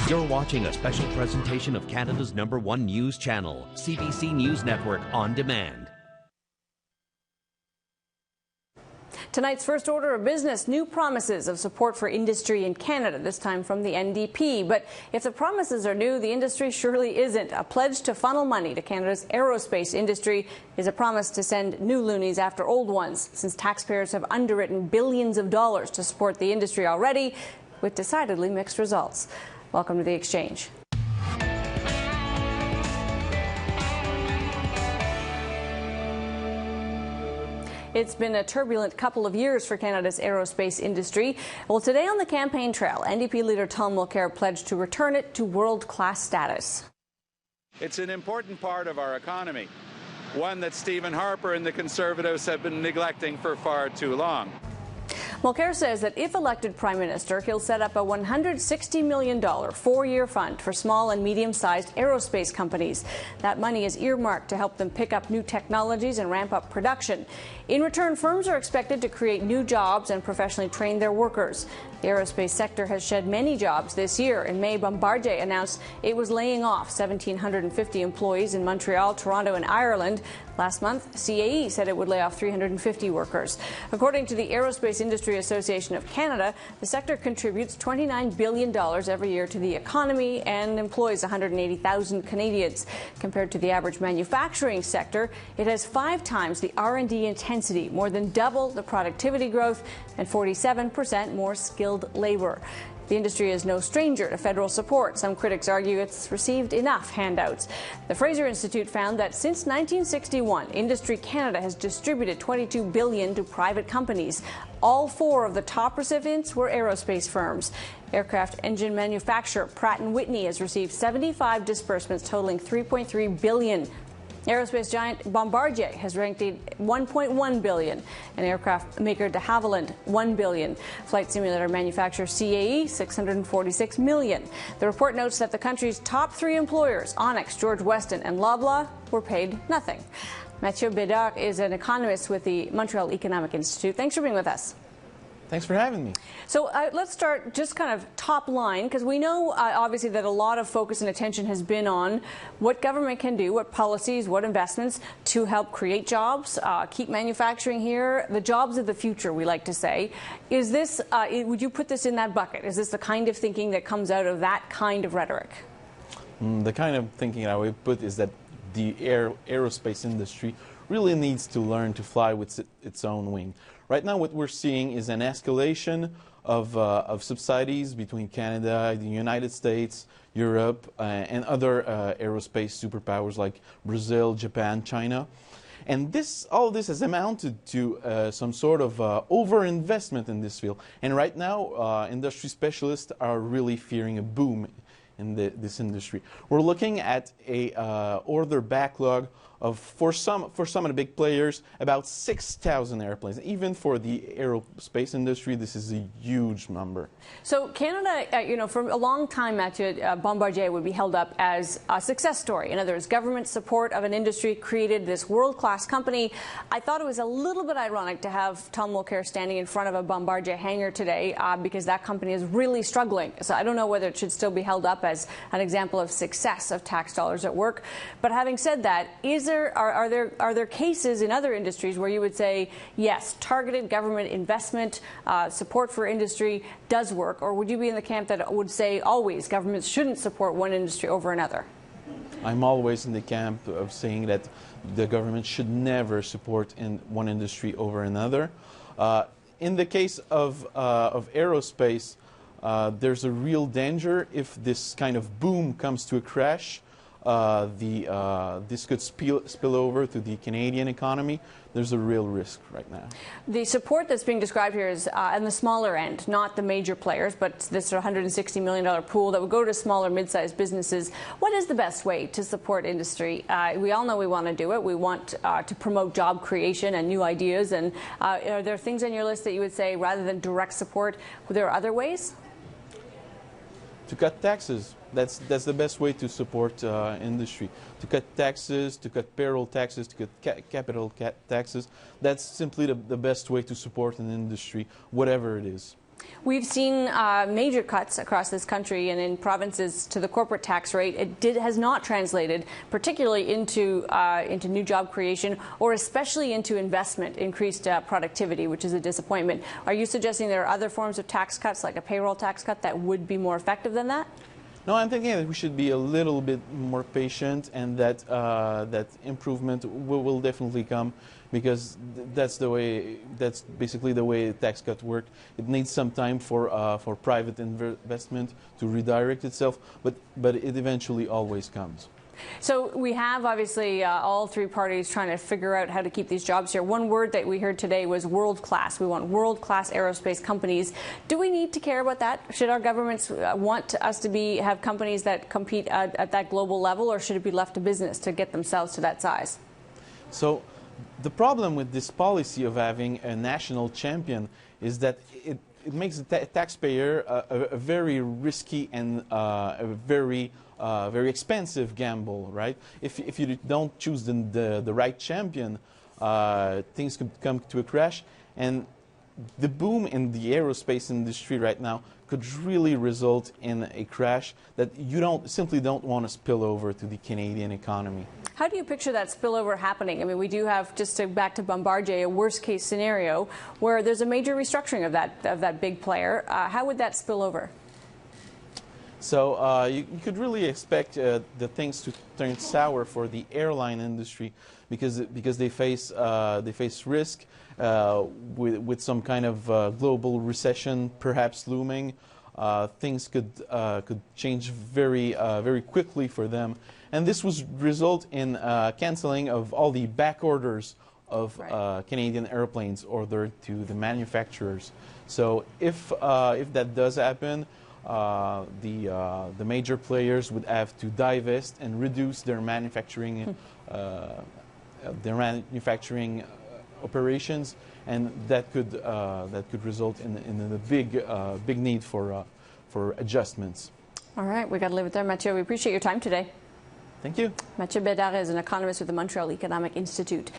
You're watching a special presentation of Canada's #1 news channel, CBC News Network On Demand. Tonight's first order of business, new promises of support for industry in Canada, this time from the NDP. But if the promises are new, the industry surely isn't. A pledge to funnel money to Canada's aerospace industry is a promise to send new loonies after old ones, since taxpayers have underwritten billions of dollars to support the industry already, with decidedly mixed results. Welcome to The Exchange. It's been a turbulent couple of years for Canada's aerospace industry. Well, today on the campaign trail, NDP leader Thomas Mulcair pledged to return it to world-class status. It's an important part of our economy, one that Stephen Harper and the Conservatives have been neglecting for far too long. Mulcair says that if elected Prime Minister, he'll set up a $160 million four-year fund for small and medium-sized aerospace companies. That money is earmarked to help them pick up new technologies and ramp up production. In return, firms are expected to create new jobs and professionally train their workers. The aerospace sector has shed many jobs this year. In May, Bombardier announced it was laying off 1,750 employees in Montreal, Toronto, and Ireland. Last month, CAE said it would lay off 350 workers. According to the Aerospace Industry Association of Canada, the sector contributes $29 billion every year to the economy and employs 180,000 Canadians. Compared to the average manufacturing sector, it has 5 times the R&D intensity, more than double the productivity growth, and 47% more skilled labor. The industry is no stranger to federal support. Some critics argue it's received enough handouts. The Fraser Institute found that since 1961, Industry Canada has distributed $22 billion to private companies. All 4 of the top recipients were aerospace firms. Aircraft engine manufacturer Pratt & Whitney has received 75 disbursements totaling $3.3 billion. Aerospace giant Bombardier has ranked $1.1 billion, and aircraft maker de Havilland $1 billion. Flight simulator manufacturer CAE $646 million. The report notes that the country's top 3 employers, Onyx, George Weston, and Loblaw, were paid nothing. Mathieu Bédard is an economist with the Montreal Economic Institute. Thanks for being with us. Thanks for having me. So let's start just kind of top line, because we know obviously that a lot of focus and attention has been on what government can do, what policies, what investments to help create jobs, keep manufacturing here, the jobs of the future, we like to say. Is this, would you put this in that bucket? Is this the kind of thinking that comes out of that kind of rhetoric? The kind of thinking I would put is that the aerospace industry really needs to learn to fly with its own wing. Right now what we're seeing is an escalation of subsidies between Canada, the United States, Europe, and other aerospace superpowers like Brazil, Japan, China. And all of this has amounted to some sort of overinvestment in this field. And right now, industry specialists are really fearing a boom in this industry. We're looking at a order backlog of, for some of the big players, about 6,000 airplanes. Even for the aerospace industry, this is a huge number. So Canada, for a long time, Mathieu, Bombardier would be held up as a success story. In other words, government support of an industry created this world-class company. I thought it was a little bit ironic to have Tom Mulcair standing in front of a Bombardier hangar today because that company is really struggling. So I don't know whether it should still be held up as an example of success of tax dollars at work. But having said that, are there cases in other industries where you would say, yes, targeted government investment, support for industry does work, or would you be in the camp that would say always governments shouldn't support one industry over another? I'm always in the camp of saying that the government should never support one industry over another. In the case of aerospace, there's a real danger if this kind of boom comes to a crash. This could spill over to the Canadian economy. There's a real risk right now. The support that's being described here is on the smaller end, not the major players, but this $160 million pool that would go to smaller, mid-sized businesses. What is the best way to support industry? We all know we want to do it. We want to promote job creation and new ideas. And are there things on your list that you would say, rather than direct support, there are other ways? To cut taxes. That's the best way to support industry. To cut taxes, to cut payroll taxes, to cut capital taxes. That's simply the best way to support an industry, whatever it is. We've seen major cuts across this country and in provinces to the corporate tax rate. It has not translated particularly into new job creation or especially into investment, increased productivity, which is a disappointment. Are you suggesting there are other forms of tax cuts, like a payroll tax cut, that would be more effective than that? No, I'm thinking that we should be a little bit more patient, and that that improvement will definitely come, because that's basically the way tax cuts work. It needs some time for private investment to redirect itself, but it eventually always comes. So we have obviously all three parties trying to figure out how to keep these jobs here. One word that we heard today was world-class. We want world-class aerospace companies. Do we need to care about that? Should our governments want us to have companies that compete at that global level, or should it be left to business to get themselves to that size? So the problem with this policy of having a national champion is that it makes the taxpayer a very risky and a very expensive gamble, right? If you don't choose the right champion, things could come to a crash, and the boom in the aerospace industry right now could really result in a crash that you simply don't want to spill over to the Canadian economy. How do you picture that spillover happening? I mean, we do have, back to Bombardier, a worst-case scenario where there's a major restructuring of that big player. How would that spill over? So you could really expect the things to turn sour for the airline industry, because they face risk with some kind of global recession perhaps looming. Things could change very quickly for them, and this would result in canceling of all the back orders of Canadian airplanes ordered to the manufacturers. So if that does happen, the major players would have to divest and reduce their manufacturing operations, and that could result in a big need for adjustments. All right, we got to leave it there, Mathieu. We appreciate your time today. Thank you. Mathieu Bédard is an economist with the Montreal Economic Institute.